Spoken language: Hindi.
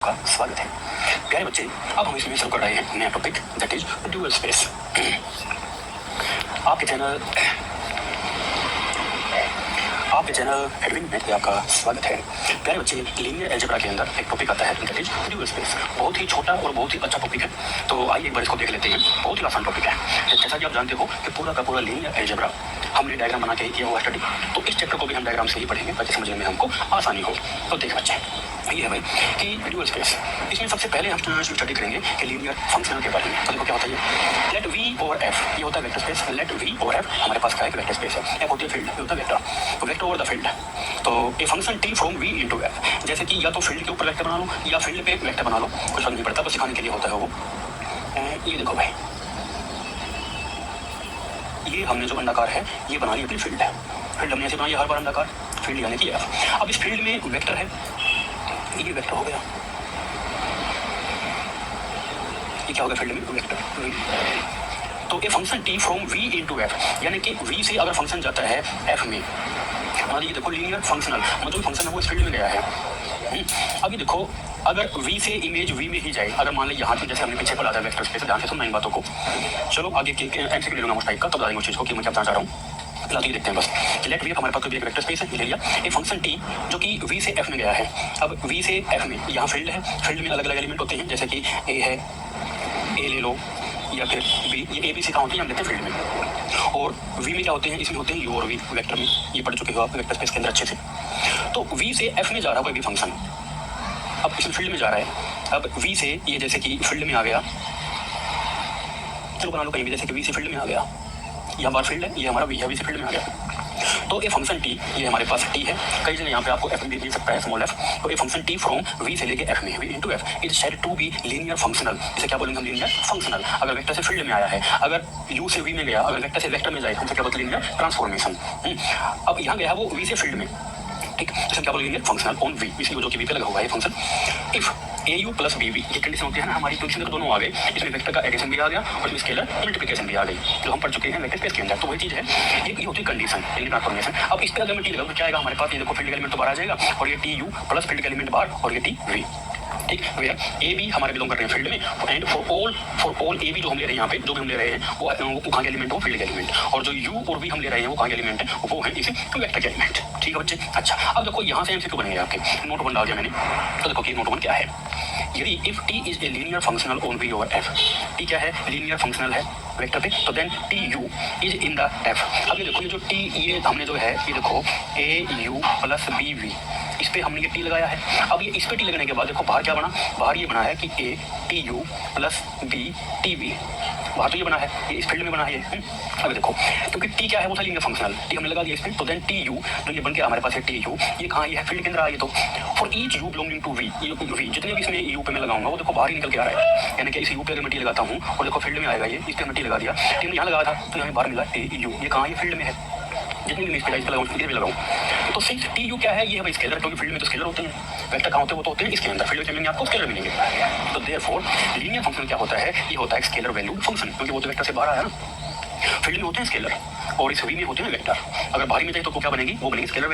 का स्वागत है प्यारे बच्चे। अब हम इसमें शुरू कर रहे हैं नया topic that is dual space. आपके चैनल एडविन में आपका स्वागत है प्यारे बच्चे। लीनियर अलजेब्रा के अंदर एक टॉपिक आता है दैट इज ड्यूअल स्पेस। बहुत ही छोटा और बहुत ही अच्छा टॉपिक है, तो आइए एक बार इसको देख लेते हैं। बहुत ही आसान टॉपिक है। जैसा कि आप जानते हो कि पूरा का पूरा लीनियर अलजेब्रा हमने डायग्राम बना के ही किया हुआ स्टडी, तो इस चैप्टर को भी हम डायग्राम से ही पढ़ेंगे ताकि समझने में हमको आसानी हो। तो देख बच्चे, ये है भाई कि ड्यूअल स्पेस। इसमें सबसे पहले हम स्टडी करेंगे कि लीनियर फंक्शनल के बारे में। तो देखो क्या होता है, लेट वी ओवर एफ, ये होता है vector space. Let V over F हमारे पास क्या है, वेक्टर स्पेस है। एफ होती है फील्ड, ये होता है वेक्टर, तो वेक्टर ओवर द फील्ड। तो a function T from V into F, जैसे कि या तो फील्ड के ऊपर वेक्टर बना लो या फील्ड पे वेक्टर बना लो, कुछ फर्क नहीं पड़ता, बस सिखाने के लिए होता है वो। ये देखो भाई, ये हमने जो अंडाकार है ये बना ली अपनी फील्ड है। फील्ड हमने ऐसे बनाई हर बार अंडाकार, फील्ड यानी कि एफ। अब इस फील्ड में वेक्टर है, ये वेक्टर हो गया, ये क्या होगा फील्ड में वेक्टर। तो a function T from V into F, यानी कि वी से अगर फंक्शन जाता है एफ में, मान लीजिए देखो लीनियर फंक्शनल मतलब फंक्शन है वो इस फील्ड में गया है। अभी देखो अगर वी से इमेज वी में ही जाए, अगर मान लो यहाँ पे जैसे हमने पीछे पढ़ा था वेक्टर स्पेस, ध्यान से सुनना इन बातों को। चलो आगे एमसीक्यू ले लूंगा उस टाइप का, तब बताएंगे उस चीज को कि मैं क्या बताना चाह रहा हूँ। फिलहाल ये देखते हैं बस। लेट वी हमारे पास तो भी एक वेक्टर स्पेस है, ले लिया। ए फंक्शन टी जो कि वी से एफ में गया है। अब वी से एफ में यहाँ फील्ड है, फील्ड में अलग अलग एलिमेंट होते हैं, जैसे कि ए है, ए ले लो, या फिर बी, ये ए बी सी कहाँ होती है हम लेते हैं फील्ड में। और वी में क्या होते हैं, इसमें होते हैं यू और वी वेक्टर में, ये पढ़ चुके हो आप वेक्टर स्पेस के अंदर अच्छे से। तो वी से एफ में जा रहा है कोई भी फंक्शन, अब इसमें फील्ड में जा रहा है। अब वी से ये जैसे कि फील्ड में आ गया, चलो बना लो कहीं भी, जैसे कि वी से फील्ड में आ गया, यहाँ बार फील्ड है, ये हमारा वी है, वी से फील्ड में आ गया। तो ए फंक्शन टी, ये हमारे पास टी है, कई जगह यहाँ पे आपको एफ भी मिल सकता है, स्मॉल एफ। तो a function T from V से लेके एफ में, V into F is said to be linear functional. इसे क्या बोलेंगे हम, लीनियर फंक्शनल। अगर वेक्टर से फील्ड में आया है, अगर यू से वी में गया, अगर वेक्टर से वेक्टर में जाए, हमसे क्या बोलते हैं लीनियर ट्रांसफॉर्मेशन। अब यहाँ गया वो वी से फील्ड में, ठीक, तो क्या बोलेंगे फंक्शनल ऑन वी, इसलिए जो कि वी पे लगा हुआ है function. If A U plus B V, ये कंडीशन होती है ना हमारी, तो इसमें दोनों आ गए, इसमें वेक्टर का एडिशन भी आ गया और इसमें स्केलर मल्टीप्लिकेशन भी आ गई, जो हम पढ़ चुके हैं वेक्टर स्पेस के अंदर। तो वही चीज है, ये होती है कंडीशन लीनियर ट्रांसफॉर्मेशन। अब इस पे अगर मैं टी लगा तो क्या आएगा हमारे पास, ये देखो फील्ड एलिमेंट तो बाहर आ जाएगा, और ये T U plus field element बाहर, और ये टी वी, ठीक। वेयर ए बी हमारे बिलोंग कर रहे हैं फील्ड में, and for all A B जो हम ले रहे हैं यहाँ पे, जो भी हम ले रहे हैं वो कहाँ के एलिमेंट हो, फील्ड के एलिमेंट, और जो यू और वी हम ले रहे हैं वो कहाँ के एलिमेंट है, वो है इसे वेक्टर के एलिमेंट, ठीक है बच्चे। अच्छा, अब देखो यहाँ से एमसीक्यू बनेंगे आपके, नोट वन डाल दिया मैंने, तो देखो कि नोट वन क्या है। यदि if T is a linear functional on V over F, T क्या है, लीनियर फंक्शनल है वेक्टर पे, तो then T U is in the F. अब ये देखो ये जो टी, ये हमने जो है ये देखो ए यू प्लस बी वी, इस पे हमने ये टी लगाया है। अब ये इस पे टी लगने के बाद देखो बाहर क्या बना, बाहर ये बना है कि A T U plus B T V, बाहर तो ये बना है, ये इस फील्ड में बना है ये। अब देखो क्योंकि टी क्या है वो था लीनियर फंक्शनल, टी हमने लगा दिया इस पे, तो देन टी यू तो ये बन के हमारे पास है टी यू, ये कहाँ ये है फील्ड के अंदर आ, ये तो for each U belonging to V, ये वी जितने भी इसमें यू पे मैं लगाऊंगा वो देखो बाहर ही निकल के आ रहा है, यानी कि इस यू पे अगर मैं टी लगाता हूँ और देखो फील्ड में आएगा, ये इस पे मैं टी लगा दिया, टी में यहाँ लगा था तो यहाँ बाहर मिला टी यू, ये कहाँ ये फील्ड में है, जितनी भी मैं इस पे लगाऊँ कितने भी लगाऊँ। तो सिंस टी यू क्या है, ये है स्केलर, क्योंकि फील्ड में तो स्केलर होते हैं, वेक्टर कहाँ होते हैं वो तो होते हैं इसके अंदर, फील्ड में मिलेंगे आपको स्केलर मिलेंगे। तो देयरफॉर लीनियर फंक्शन क्या होता है, ये होता है स्केलर वैल्यू फंक्शन, क्योंकि वो तो वेक्टर से बाहर आया ना, फील्ड में होते हैं स्केलर और इस वी में होते हैं वेक्टर। अगर बाहरी में जाए तो क्या बनेगी, वो बनेगी स्केलर